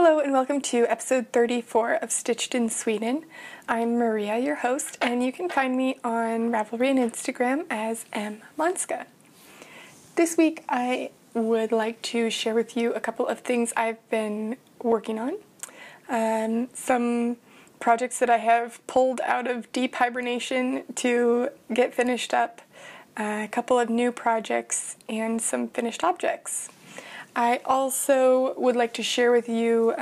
Hello and welcome to episode 34 of Stitched in Sweden. I'm Maria, your host, and you can find me on Ravelry and Instagram as mmonska. This week I would like to share with you a couple of things I've been working on. Some projects that I have pulled out of deep hibernation to get finished up, a couple of new projects, and some finished objects. I also would like to share with you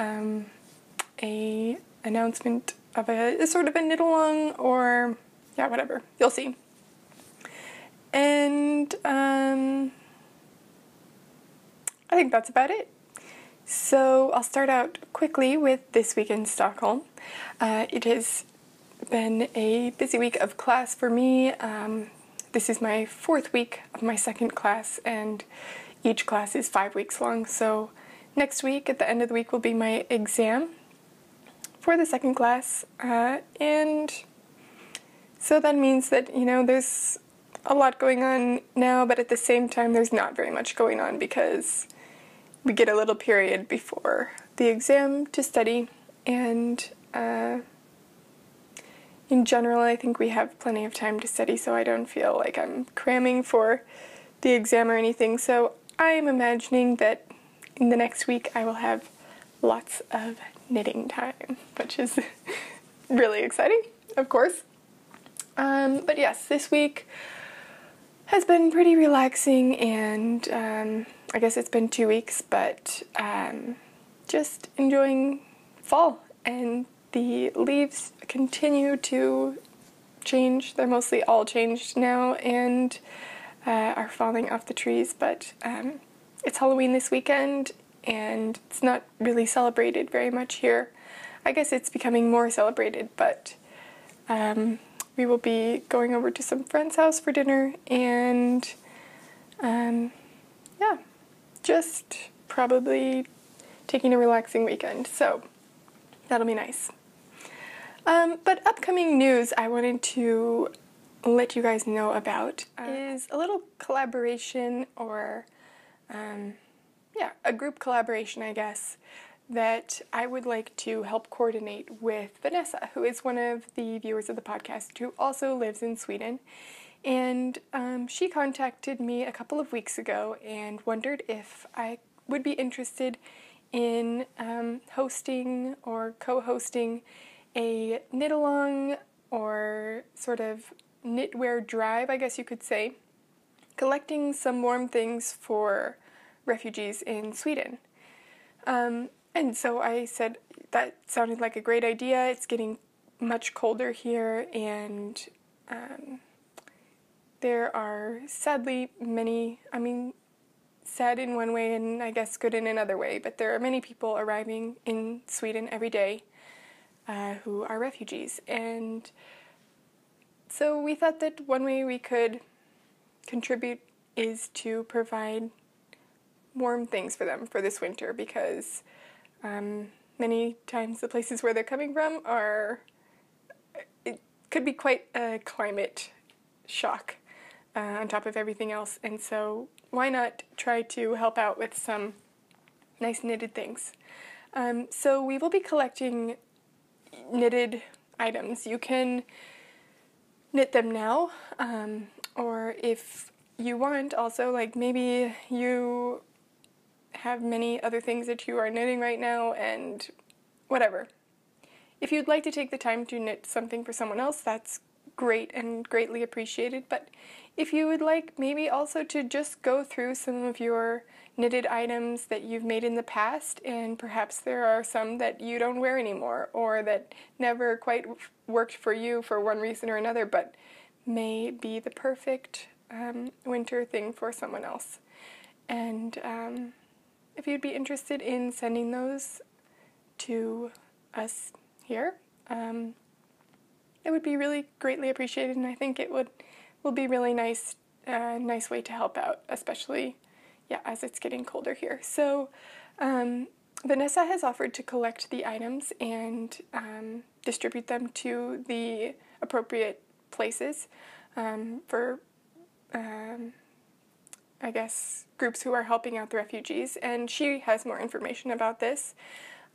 a announcement of a sort of a knit-along, or yeah, whatever, you'll see. And I think that's about it. So I'll start out quickly with this week in Stockholm. It has been a busy week of class for me. This is my fourth week of my second class, and each class is 5 weeks long, so next week, at the end of the week, will be my exam for the second class, and so that means that, there's a lot going on now, but at the same time, there's not very much going on because we get a little period before the exam to study, and in general, I think we have plenty of time to study, so I don't feel like I'm cramming for the exam or anything, so I am imagining that in the next week I will have lots of knitting time, which is really exciting, of course. But yes, this week has been pretty relaxing, and I guess it's been 2 weeks, but just enjoying fall, and the leaves continue to change. They're mostly all changed now, and are falling off the trees, but it's Halloween this weekend, and it's not really celebrated very much here. I guess it's becoming more celebrated, but we will be going over to some friend's house for dinner, and yeah, just probably taking a relaxing weekend, so that'll be nice. But upcoming news I wanted to let you guys know about is a little collaboration, or a group collaboration, I guess, that I would like to help coordinate with Vanessa, who is one of the viewers of the podcast who also lives in Sweden. And she contacted me a couple of weeks ago and wondered if I would be interested in hosting or co-hosting a knit-along, or sort of knitwear drive, I guess you could say, collecting some warm things for refugees in Sweden. And so I said that sounded like a great idea. It's getting much colder here, and there are sadly many, sad in one way and I guess good in another way, but there are many people arriving in Sweden every day who are refugees, and so we thought that one way we could contribute is to provide warm things for them for this winter, because many times the places where they're coming from it could be quite a climate shock on top of everything else, and so why not try to help out with some nice knitted things. So we will be collecting knitted items. You can knit them now, or if you want also, like maybe you have many other things that you are knitting right now, and whatever. If you'd like to take the time to knit something for someone else, that's great and greatly appreciated, but if you would like maybe also to just go through some of your knitted items that you've made in the past, and perhaps there are some that you don't wear anymore, or that never quite worked for you for one reason or another, but may be the perfect winter thing for someone else. And if you'd be interested in sending those to us here, it would be really greatly appreciated, and I think it will be really nice way to help out, especially as it's getting colder here. So Vanessa has offered to collect the items and distribute them to the appropriate places for I guess groups who are helping out the refugees, and she has more information about this.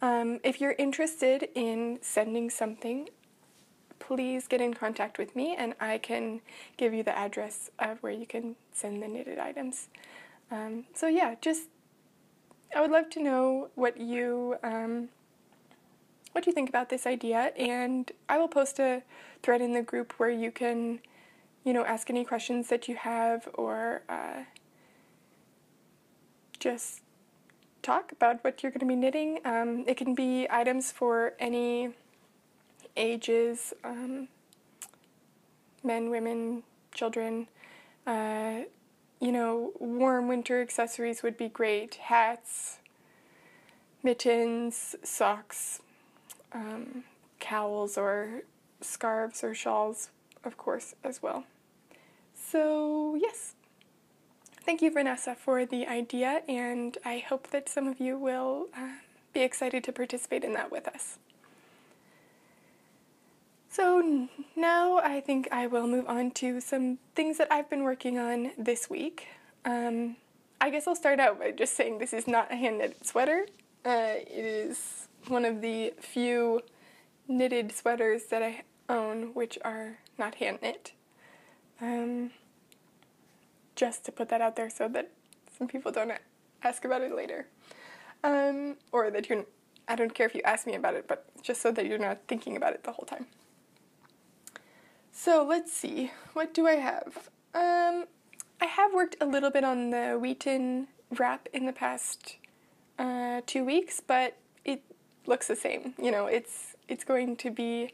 If you're interested in sending something, please get in contact with me and I can give you the address of where you can send the knitted items. So yeah, I would love to know what you think about this idea, and I will post a thread in the group where you can, ask any questions that you have, or just talk about what you're going to be knitting. It can be items for any ages, men, women, children. Warm winter accessories would be great. Hats, mittens, socks, cowls or scarves or shawls, of course, as well. So, yes. Thank you, Vanessa, for the idea, and I hope that some of you will be excited to participate in that with us. So now I think I will move on to some things that I've been working on this week. I guess I'll start out by just saying this is not a hand-knitted sweater. It is one of the few knitted sweaters that I own which are not hand-knit. Just to put that out there so that some people don't ask about it later. Or that I don't care if you ask me about it, but just so that you're not thinking about it the whole time. So let's see, what do I have? I have worked a little bit on the Wheaton wrap in the past 2 weeks, but it looks the same. It's going to be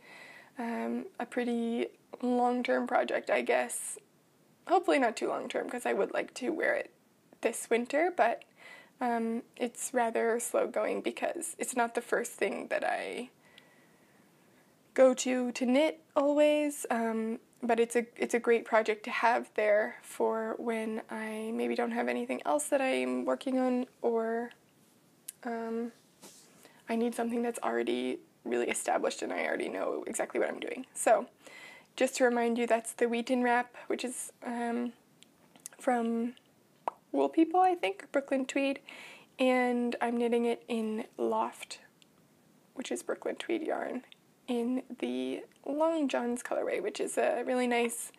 a pretty long-term project, I guess. Hopefully not too long-term, because I would like to wear it this winter, but it's rather slow-going because it's not the first thing that I go to knit always, but it's a great project to have there for when I maybe don't have anything else that I'm working on, or I need something that's already really established and I already know exactly what I'm doing. So just to remind you, that's the Wheaton wrap, which is from Wool People, I think, Brooklyn Tweed, and I'm knitting it in Loft, which is Brooklyn Tweed yarn, in the Long Johns colorway, which is a really nice,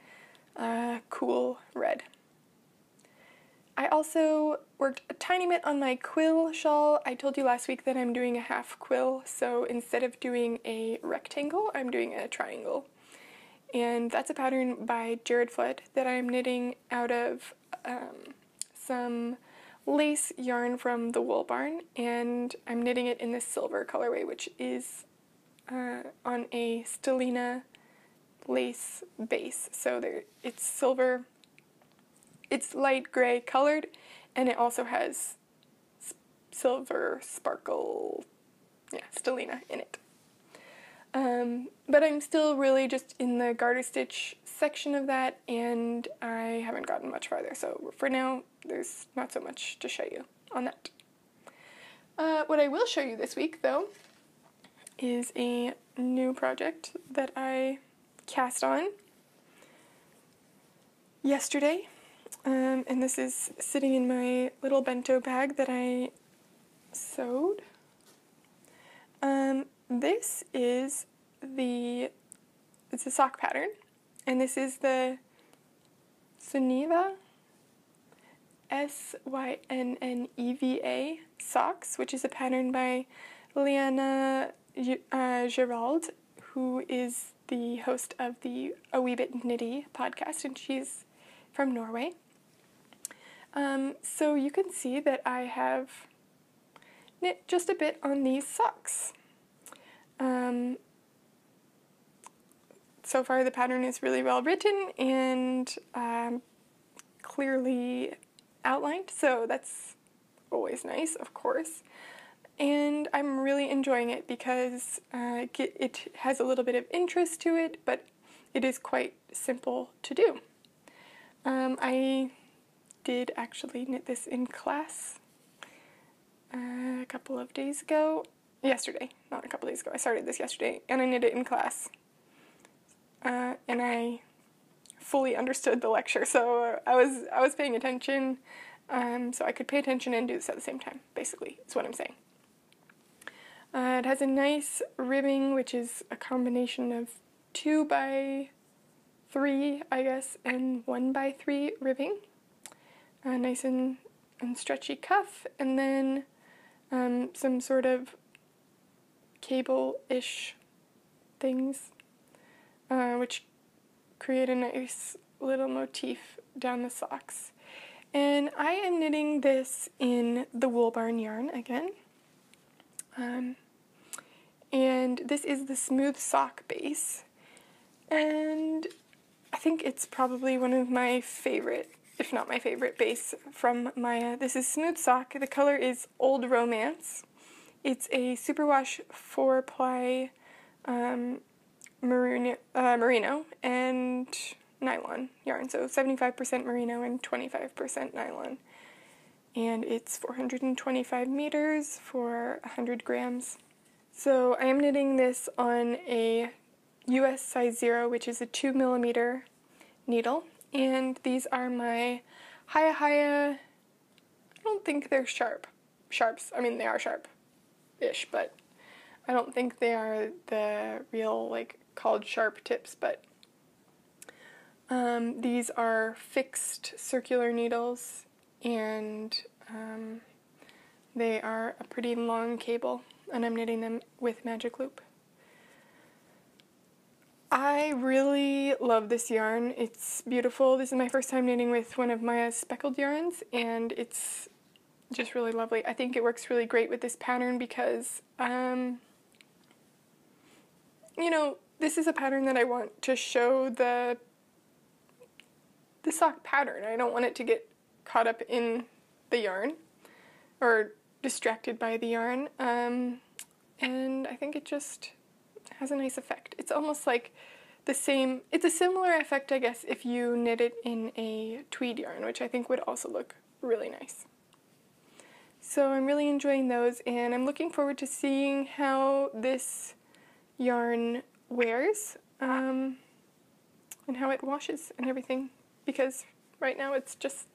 cool red. I also worked a tiny bit on my quill shawl. I told you last week that I'm doing a half quill, so instead of doing a rectangle, I'm doing a triangle. And that's a pattern by Jared Flood that I'm knitting out of some lace yarn from the Wool Barn, and I'm knitting it in this silver colorway, which is on a Stellina lace base. So it's silver, it's light gray colored, and it also has silver sparkle, Stellina in it. But I'm still really just in the garter stitch section of that, and I haven't gotten much farther, so for now there's not so much to show you on that. What I will show you this week, though, is a new project that I cast on yesterday, and this is sitting in my little bento bag that I sewed. This is it's a sock pattern, and this is the Synneva, Synneva socks, which is a pattern by Liana Gerald, who is the host of the A Wee Bit Knitty podcast, and she's from Norway. So you can see that I have knit just a bit on these socks. So far the pattern is really well written and clearly outlined, so that's always nice, of course. And I'm really enjoying it because it has a little bit of interest to it, but it is quite simple to do. I did actually knit this in class a couple of days ago. Yesterday, not a couple days ago. I started this yesterday, and I knit it in class. And I fully understood the lecture, so I was paying attention, so I could pay attention and do this at the same time, basically, is what I'm saying. It has a nice ribbing, which is a combination of 2x3, I guess, and 1x3 ribbing. Nice and stretchy cuff, and then some sort of cable-ish things, which create a nice little motif down the socks. And I am knitting this in the Wool Barn yarn again. And this is the Smooth Sock base. And I think it's probably one of my favorite, if not my favorite base from Maya. This is Smooth Sock. The color is Old Romance. It's a superwash 4-ply merino and nylon yarn, so 75% merino and 25% nylon. And it's 425 meters for 100 grams. So I am knitting this on a US size 0, which is a 2mm needle, and these are my Hiya. I don't think they're sharps. I mean, they are sharp-ish, but I don't think they are the real, like, called sharp tips, but these are fixed circular needles, and they are a pretty long cable, and I'm knitting them with Magic Loop. I really love this yarn. It's beautiful. This is my first time knitting with one of Maya's speckled yarns, and it's just really lovely. I think it works really great with this pattern because, you know, this is a pattern that I want to show the sock pattern. I don't want it to get caught up in the yarn or distracted by the yarn, and I think it just has a nice effect. It's almost like it's a similar effect, I guess, if you knit it in a tweed yarn, which I think would also look really nice. So I'm really enjoying those, and I'm looking forward to seeing how this yarn wears, and how it washes and everything, because right now it's just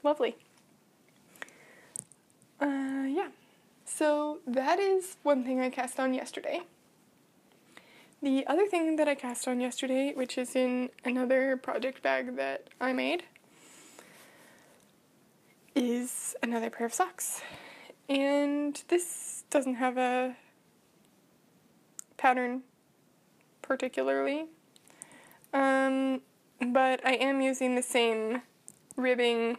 lovely. Yeah, so that is one thing I cast on yesterday. The other thing that I cast on yesterday, which is in another project bag that I made, is another pair of socks. And this doesn't have a pattern particularly, but I am using the same ribbing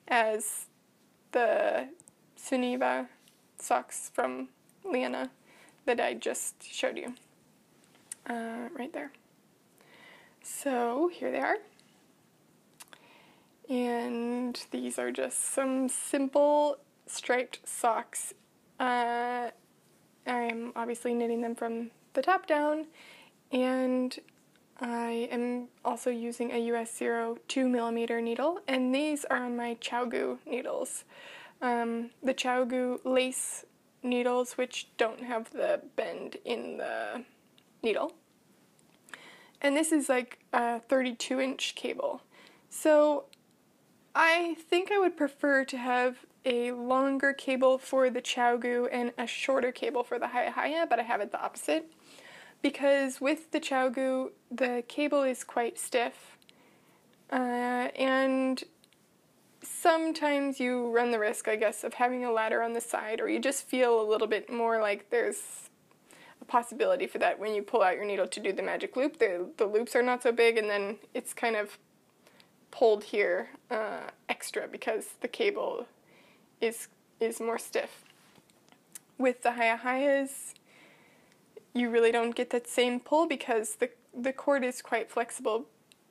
as the Suniva socks from Leona that I just showed you. Right there. So here they are. And these are just some simple striped socks. I am obviously knitting them from the top down, and I am also using a US 0 2mm needle, and these are on my ChiaoGoo needles. The ChiaoGoo lace needles, which don't have the bend in the needle. And this is like a 32-inch cable. So I think I would prefer to have a longer cable for the ChiaoGoo and a shorter cable for the Hiya, but I have it the opposite. Because with the ChiaoGoo, the cable is quite stiff, and sometimes you run the risk, I guess, of having a ladder on the side, or you just feel a little bit more like there's a possibility for that when you pull out your needle to do the Magic Loop. The loops are not so big, and then it's kind of pulled here extra because the cable is more stiff. With the Hiyas, you really don't get that same pull because the cord is quite flexible,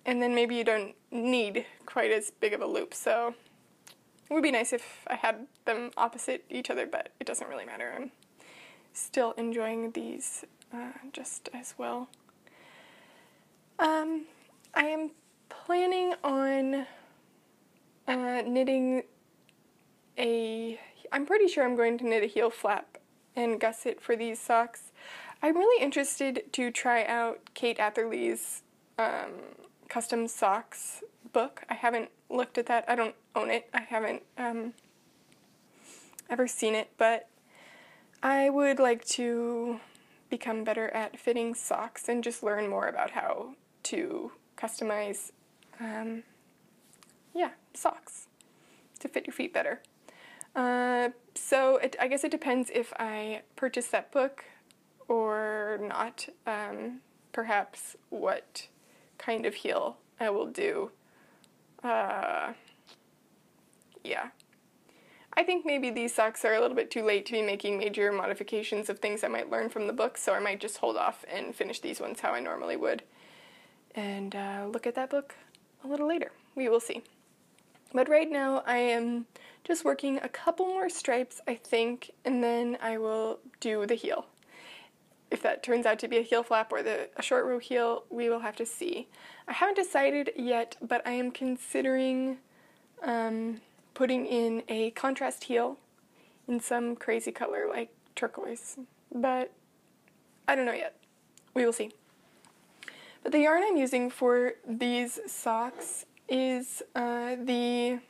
and then maybe you don't need quite as big of a loop. So it would be nice if I had them opposite each other, but it doesn't really matter. I'm still enjoying these just as well. I am planning on knitting I'm pretty sure I'm going to knit a heel flap and gusset for these socks. I'm really interested to try out Kate Atherley's custom socks book. I haven't looked at that. I don't own it. I haven't ever seen it, but I would like to become better at fitting socks and just learn more about how to customize, socks to fit your feet better. So I guess it depends if I purchase that book or not. Perhaps what kind of heel I will do. Yeah. I think maybe these socks are a little bit too late to be making major modifications of things I might learn from the book, so I might just hold off and finish these ones how I normally would. And look at that book a little later. We will see. But right now I am just working a couple more stripes, I think, and then I will do the heel. If that turns out to be a heel flap or a short row heel, we will have to see. I haven't decided yet, but I am considering putting in a contrast heel in some crazy color like turquoise, but I don't know yet. We will see. But the yarn I'm using for these socks is the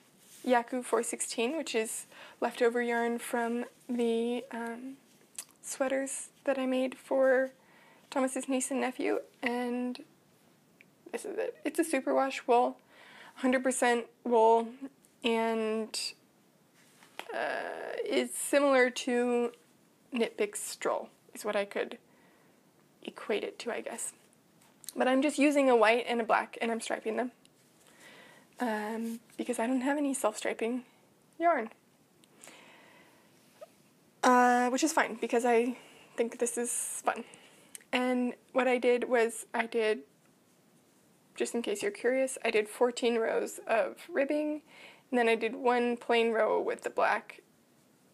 Yaku 416, which is leftover yarn from the sweaters that I made for Thomas's niece and nephew, and this is it. It's a superwash wool, 100% wool, and is similar to Knit Picks Stroll, is what I could equate it to, I guess. But I'm just using a white and a black, and I'm striping them, because I don't have any self-striping yarn. Which is fine, because I think this is fun. And what I did was, just in case you're curious, I did 14 rows of ribbing, and then I did one plain row with the black.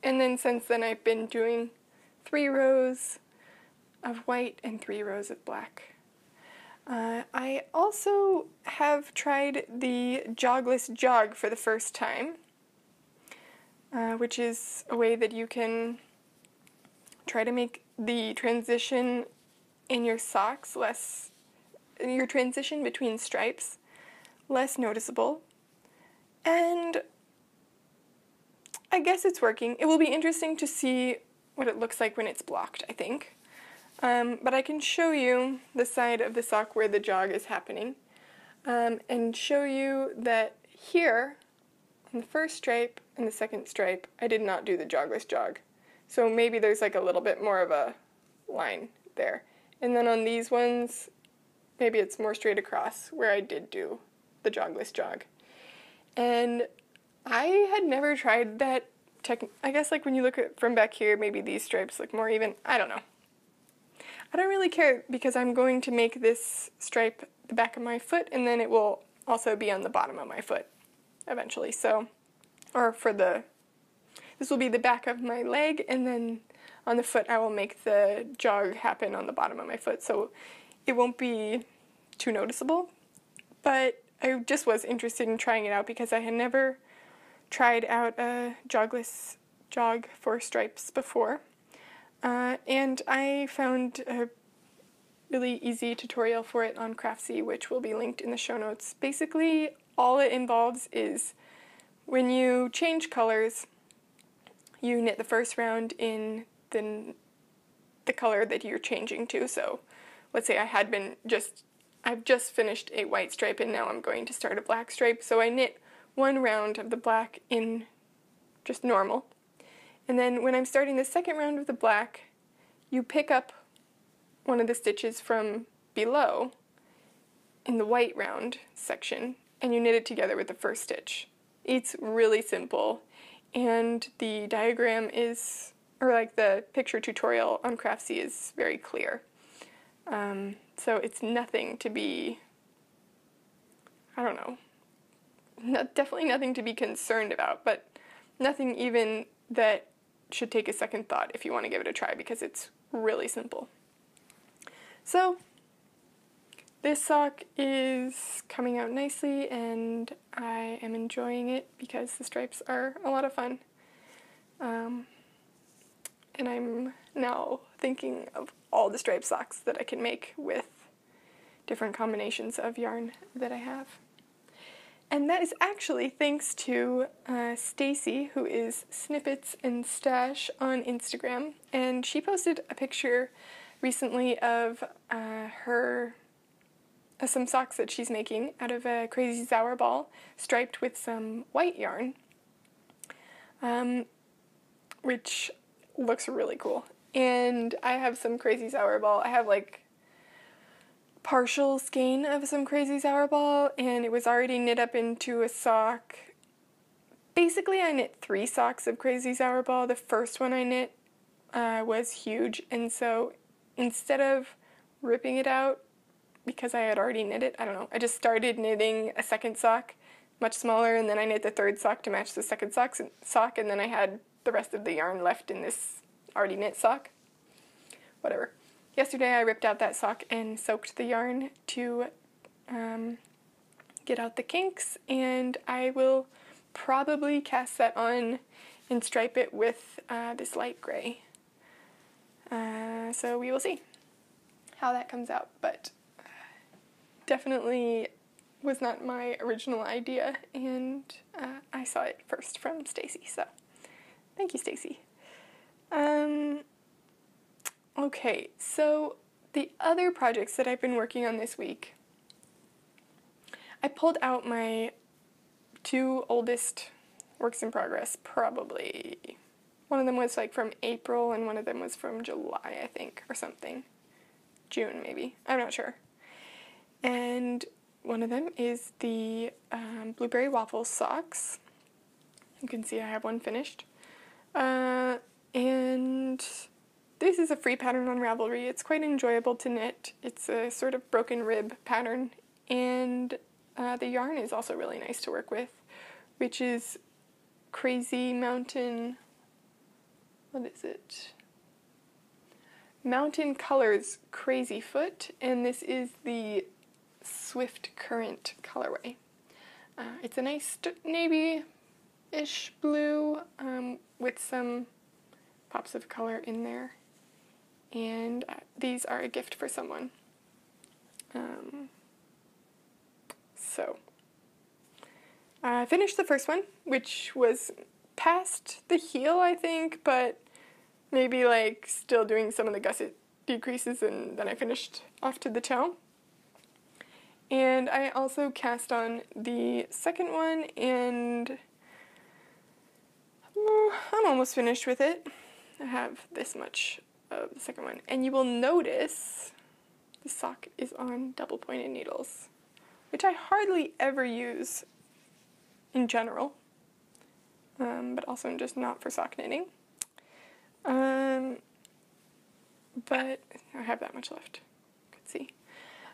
And then since then I've been doing 3 rows of white and 3 rows of black. I also have tried the jogless jog for the first time, which is a way that you can try to make the transition in your socks your transition between stripes less noticeable. And I guess it's working. It will be interesting to see what it looks like when it's blocked, I think. But I can show you the side of the sock where the jog is happening, and show you that here, on the first stripe and the second stripe, I did not do the jogless jog. So maybe there's like a little bit more of a line there. And then on these ones, maybe it's more straight across where I did do the jogless jog. And I had never tried that I guess like when you look at from back here, maybe these stripes look more even. I don't know. I don't really care because I'm going to make this stripe the back of my foot, and then it will also be on the bottom of my foot eventually. So, this will be the back of my leg, and then on the foot I will make the jog happen on the bottom of my foot. So it won't be too noticeable, but I just was interested in trying it out because I had never tried out a jogless jog for stripes before. And I found a really easy tutorial for it on Craftsy, which will be linked in the show notes. Basically, all it involves is when you change colors, you knit the first round in the color that you're changing to. So let's say I've just finished a white stripe and now I'm going to start a black stripe. So I knit one round of the black in just normal. And then when I'm starting the second round of the black, you pick up one of the stitches from below in the white round section and you knit it together with the first stitch. It's really simple, and the diagram the picture tutorial on Craftsy is very clear. So it's nothing to be, definitely nothing to be concerned about, but nothing even that should take a second thought if you want to give it a try, because it's really simple. So this sock is coming out nicely and I am enjoying it because the stripes are a lot of fun. And I'm now thinking of all the striped socks that I can make with different combinations of yarn that I have. And that is actually thanks to Stacy, who is Snippets and Stash on Instagram. And she posted a picture recently of some socks that she's making out of a Crazy Sour Ball striped with some white yarn, which looks really cool. And I have some Crazy Sour Ball. I have like partial skein of some Crazy Sour Ball, and it was already knit up into a sock. Basically, I knit 3 socks of Crazy Sour Ball. The first one I knit was huge, and so instead of ripping it out because I had already knit it, I don't know, I just started knitting a second sock, much smaller, and then I knit the third sock to match the second sock, and then I had the rest of the yarn left in this already knit sock. Whatever. Yesterday I ripped out that sock and soaked the yarn to get out the kinks, and I will probably cast that on and stripe it with this light gray. So we will see how that comes out, but definitely was not my original idea, and I saw it first from Stacy, so thank you, Stacy. Okay, so the other projects that I've been working on this week, I pulled out my 2 oldest works in progress, probably. One of them was like from April, and one of them was from July, I think, or something. June, maybe. I'm not sure. And one of them is the Blueberry Waffle socks. You can see I have one finished. And this is a free pattern on Ravelry. It's quite enjoyable to knit. It's a sort of broken rib pattern, and the yarn is also really nice to work with, which is Crazy Mountain, what is it? Mountain Colors Crazy Foot, and this is the Swift Current colorway. It's a nice navy-ish blue with some pops of color in there, and these are a gift for someone. So I finished the first one, which was past the heel, I think, but maybe like still doing some of the gusset decreases, and then I finished off to the toe. And I also cast on the second one, and I'm almost finished with it. I have this much of the second one, and you will notice the sock is on double pointed needles, which I hardly ever use in general, but also just not for sock knitting. But I have that much left, you can see.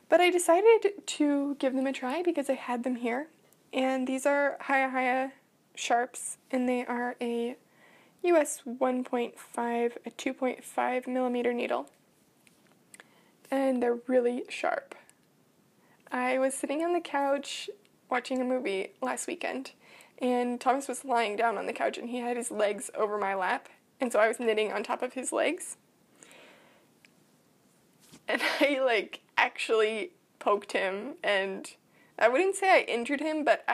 But I decided to give them a try because I had them here, and these are Hiya Hiya Sharps, and they are a US 1.5, a 2.5 millimeter needle, and they're really sharp. I was sitting on the couch watching a movie last weekend, and Thomas was lying down on the couch, and he had his legs over my lap, and so I was knitting on top of his legs, and I actually poked him, and I wouldn't say I injured him, but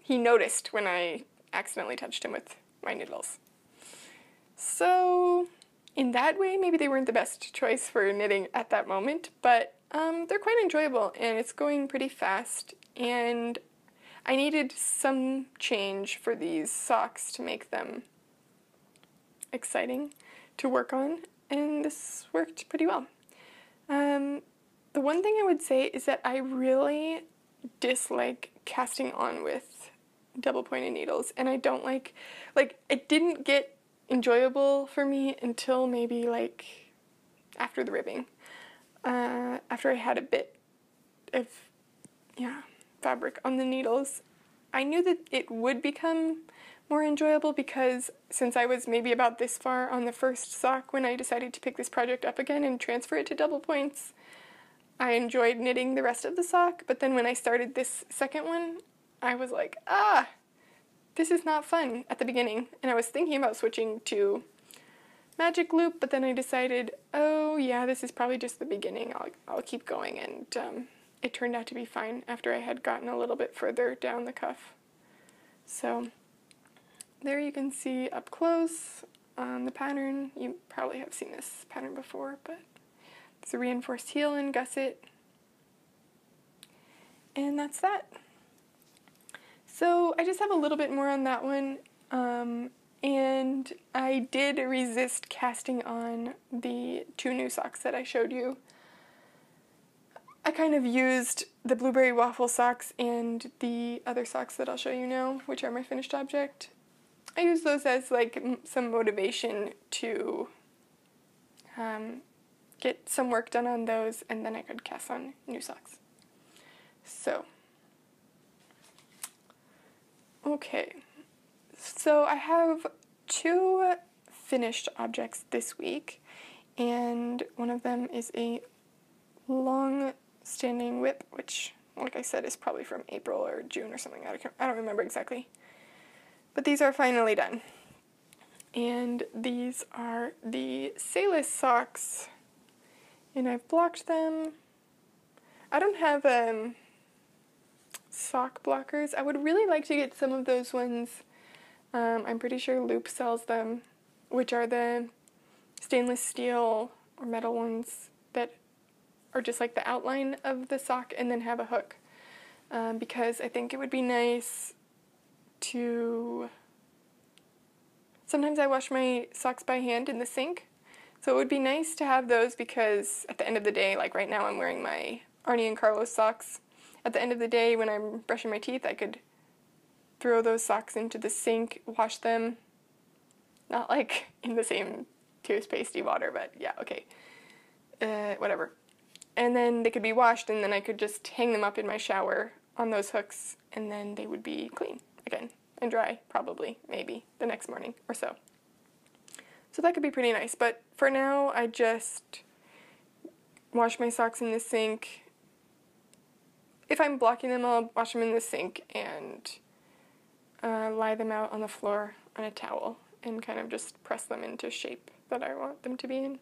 he noticed when I accidentally touched him with my needles. So in that way, maybe they weren't the best choice for knitting at that moment, but they're quite enjoyable, and it's going pretty fast, and I needed some change for these socks to make them exciting to work on, and this worked pretty well. The one thing I would say is that I really dislike casting on with double pointed needles, and I don't like it didn't get enjoyable for me until maybe after the ribbing. After I had a bit of fabric on the needles, I knew that it would become more enjoyable because since I was maybe about this far on the first sock when I decided to pick this project up again and transfer it to double points, I enjoyed knitting the rest of the sock, but then when I started this second one, I was like, this is not fun at the beginning, and I was thinking about switching to Magic Loop, but then I decided, oh yeah, this is probably just the beginning, I'll keep going, and it turned out to be fine after I had gotten a little bit further down the cuff. So there you can see up close on the pattern. You probably have seen this pattern before, but it's a reinforced heel and gusset. And that's that. So I just have a little bit more on that one. And I did resist casting on the 2 new socks that I showed you. I kind of used the blueberry waffle socks and the other socks that I'll show you now, which are my finished object. I use those as like some motivation to get some work done on those, and then I could cast on new socks. So, okay. So I have 2 finished objects this week, and one of them is a long-standing whip, which, like I said, is probably from April or June or something. I don't remember exactly. But these are finally done. And these are the Sailus socks, and I've blocked them. I don't have sock blockers. I would really like to get some of those ones. I'm pretty sure Loop sells them, which are the stainless steel or metal ones that are just like the outline of the sock and then have a hook. Because I think it would be nice to... Sometimes I wash my socks by hand in the sink, so it would be nice to have those because at the end of the day, like right now I'm wearing my Arnie and Carlos socks. At the end of the day when I'm brushing my teeth, I could throw those socks into the sink, wash them, not like in the same toothpastey water, but yeah, okay, whatever. And then they could be washed, and then I could just hang them up in my shower on those hooks, and then they would be clean again and dry, probably, maybe, the next morning or so. So that could be pretty nice, but for now I just wash my socks in the sink. If I'm blocking them, I'll wash them in the sink and lie them out on the floor on a towel and kind of just press them into shape that I want them to be in.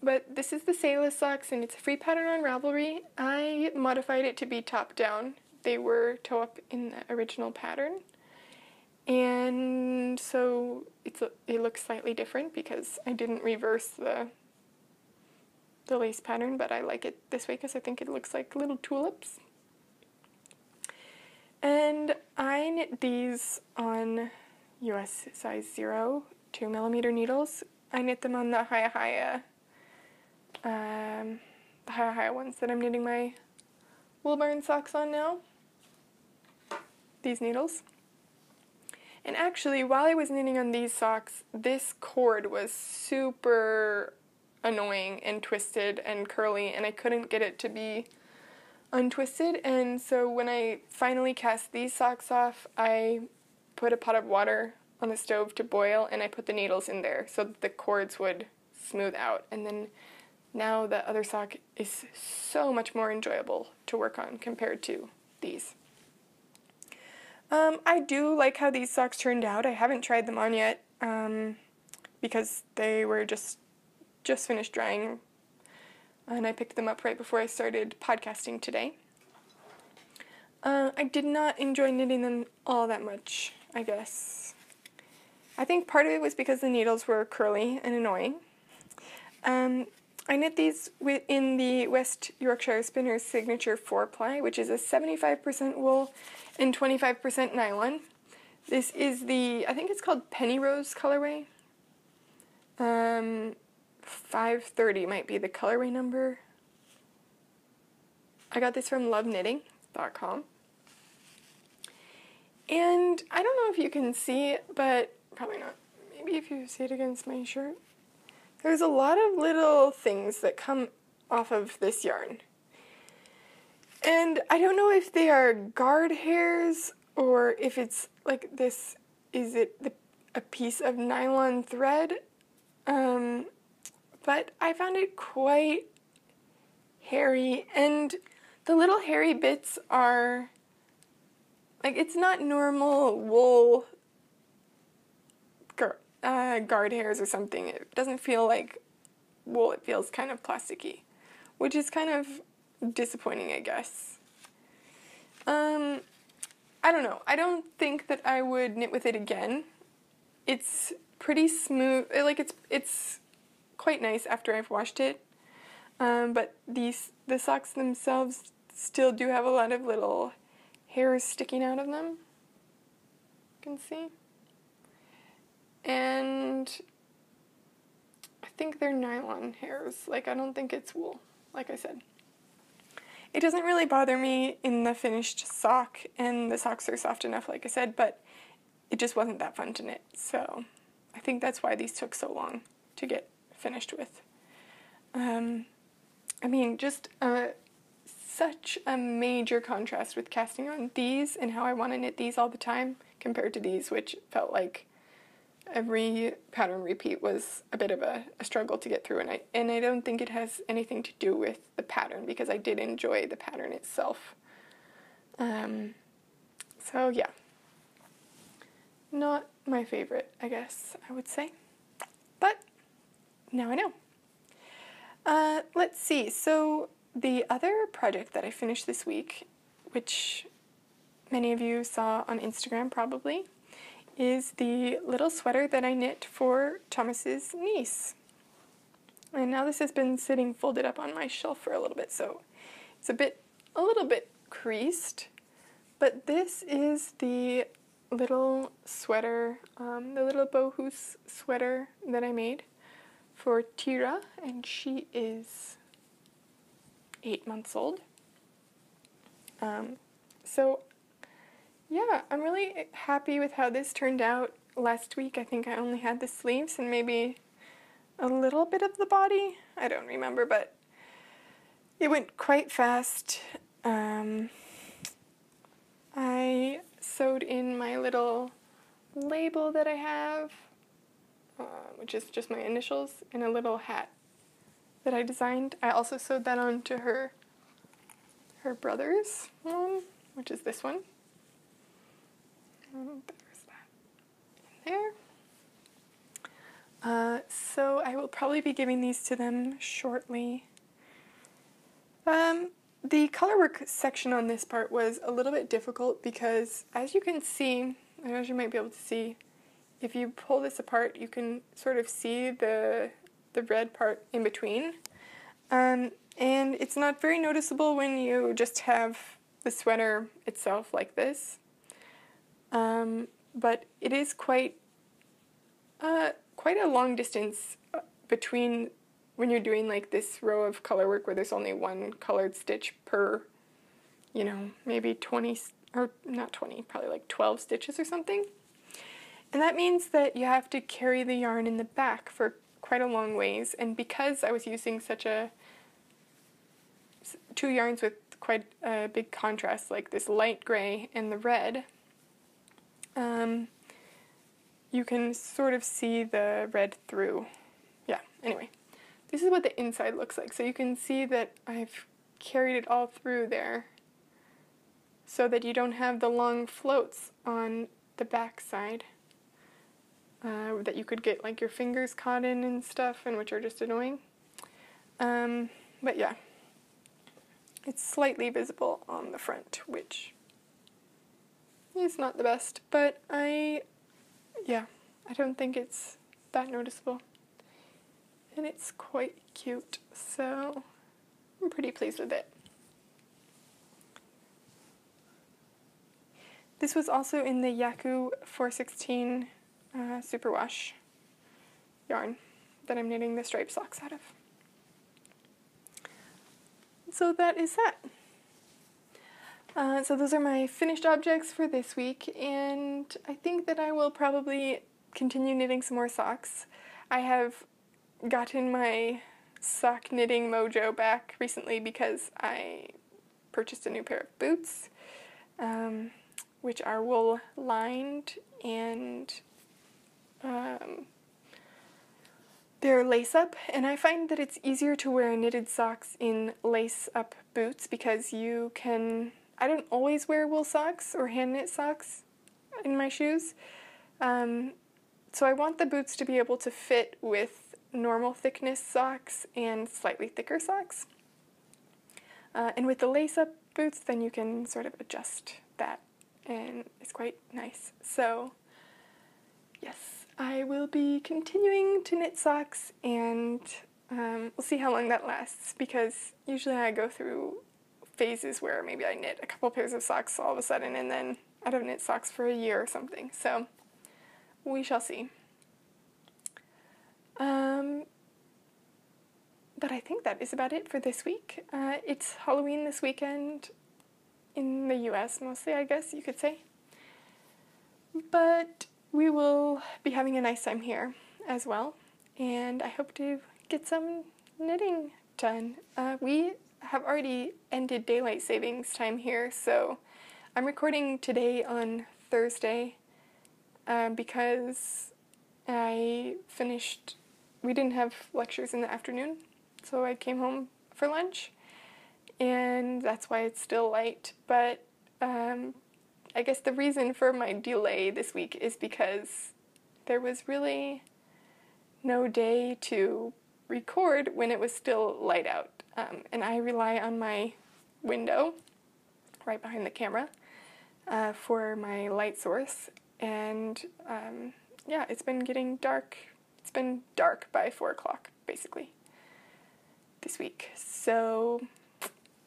But this is the Sailus socks, and it's a free pattern on Ravelry. I modified it to be top down. They were toe up in the original pattern, and so it looks slightly different because I didn't reverse the lace pattern, but I like it this way because I think it looks like little tulips. And I knit these on US size 0 2mm needles. I knit them on the Hiya ones that I'm knitting my Wool Barn socks on now. These needles. And actually, while I was knitting on these socks, this cord was super annoying and twisted and curly, and I couldn't get it to be untwisted. And so when I finally cast these socks off, I put a pot of water on the stove to boil, and I put the needles in there so that the cords would smooth out. And then now the other sock is so much more enjoyable to work on compared to these. I do like how these socks turned out. I haven't tried them on yet because they were just finished drying, and I picked them up right before I started podcasting today. I did not enjoy knitting them all that much, I guess. I think part of it was because the needles were curly and annoying. I knit these in the West Yorkshire Spinners Signature 4-ply, which is a 75% wool and 25% nylon. This is the, I think it's called Penny Rose colorway. 530 might be the colorway number. I got this from loveknitting.com. And I don't know if you can see it, but probably not. Maybe if you see it against my shirt. There's a lot of little things that come off of this yarn. And I don't know if they are guard hairs or if it's like this, is it a piece of nylon thread? But I found it quite hairy, and the little hairy bits are, like, it's not normal wool guard hairs or something. It doesn't feel like wool, it feels kind of plasticky, which is kind of disappointing, I guess. I don't know. I don't think that I would knit with it again. It's pretty smooth. It's quite nice after I've washed it. But the socks themselves still do have a lot of little hairs sticking out of them. You can see. And I think they're nylon hairs. Like, I don't think it's wool, like I said. It doesn't really bother me in the finished sock, and the socks are soft enough, like I said, but it just wasn't that fun to knit. So I think that's why these took so long to get finished with. I mean, just such a major contrast with casting on these and how I want to knit these all the time compared to these, which felt like every pattern repeat was a bit of a struggle to get through, and I don't think it has anything to do with the pattern, because I did enjoy the pattern itself. So yeah, not my favorite, I guess I would say, but now I know. Let's see, so the other project that I finished this week, which many of you saw on Instagram probably, is the little sweater that I knit for Thomas's niece. And now this has been sitting folded up on my shelf for a little bit, so it's a little bit creased. But this is the little sweater, the little Bohus sweater that I made for Tira, and she is 8 months old. So yeah, I'm really happy with how this turned out. Last week I think I only had the sleeves and maybe a little bit of the body. I don't remember, but it went quite fast. I sewed in my little label that I have, which is just my initials, and a little hat that I designed. I also sewed that on to her brother's one, which is this one. There's that in there. So I will probably be giving these to them shortly. The colorwork section on this part was a little bit difficult because, as you can see, and as you might be able to see, if you pull this apart, you can sort of see the red part in between. And it's not very noticeable when you just have the sweater itself like this. But it is quite a long distance between when you're doing like this row of color work where there's only one colored stitch per, maybe 20, or not 20, probably like 12 stitches or something. And that means that you have to carry the yarn in the back for quite a long ways. And because I was using two yarns with quite a big contrast, like this light gray and the red, you can sort of see the red through. Yeah, anyway, this is what the inside looks like. So you can see that I've carried it all through there so that you don't have the long floats on the back side that you could get like your fingers caught in and stuff, and which are just annoying. But yeah, it's slightly visible on the front, which is not the best, but I don't think it's that noticeable. And it's quite cute, so I'm pretty pleased with it. This was also in the Yaku 416 Superwash yarn that I'm knitting the striped socks out of. So that is that. So those are my finished objects for this week, and I think that I will probably continue knitting some more socks. I have gotten my sock knitting mojo back recently because I purchased a new pair of boots, which are wool lined, and they're lace up, and I find that it's easier to wear knitted socks in lace up boots because you can, I don't always wear wool socks or hand knit socks in my shoes, so I want the boots to be able to fit with normal thickness socks and slightly thicker socks. And with the lace-up boots, then you can sort of adjust that, and it's quite nice. So yes, I will be continuing to knit socks, and we'll see how long that lasts, because usually I go through phases where maybe I knit a couple pairs of socks all of a sudden, and then I don't knit socks for a year or something. So we shall see. But I think that is about it for this week. It's Halloween this weekend in the US mostly, I guess you could say. But we will be having a nice time here as well, and I hope to get some knitting done. We have already ended daylight savings time here, so I'm recording today on Thursday because we didn't have lectures in the afternoon, so I came home for lunch, and that's why it's still light. But I guess the reason for my delay this week is because there was really no day to record when it was still light out, and I rely on my window right behind the camera for my light source, and yeah, it's been getting dark. It's been dark by 4 o'clock, basically, this week. So,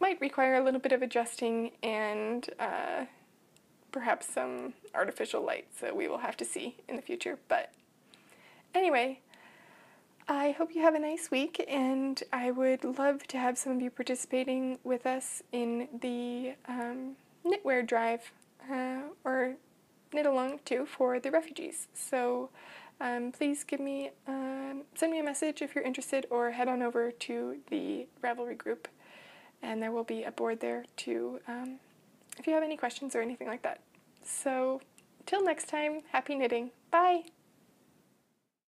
might require a little bit of adjusting and perhaps some artificial light, so we will have to see in the future. But anyway, I hope you have a nice week, and I would love to have some of you participating with us in the knitwear drive, or knit along too, for the refugees. So please send me a message if you're interested, or head on over to the Ravelry group, and there will be a board there to if you have any questions or anything like that. So till next time, happy knitting. Bye!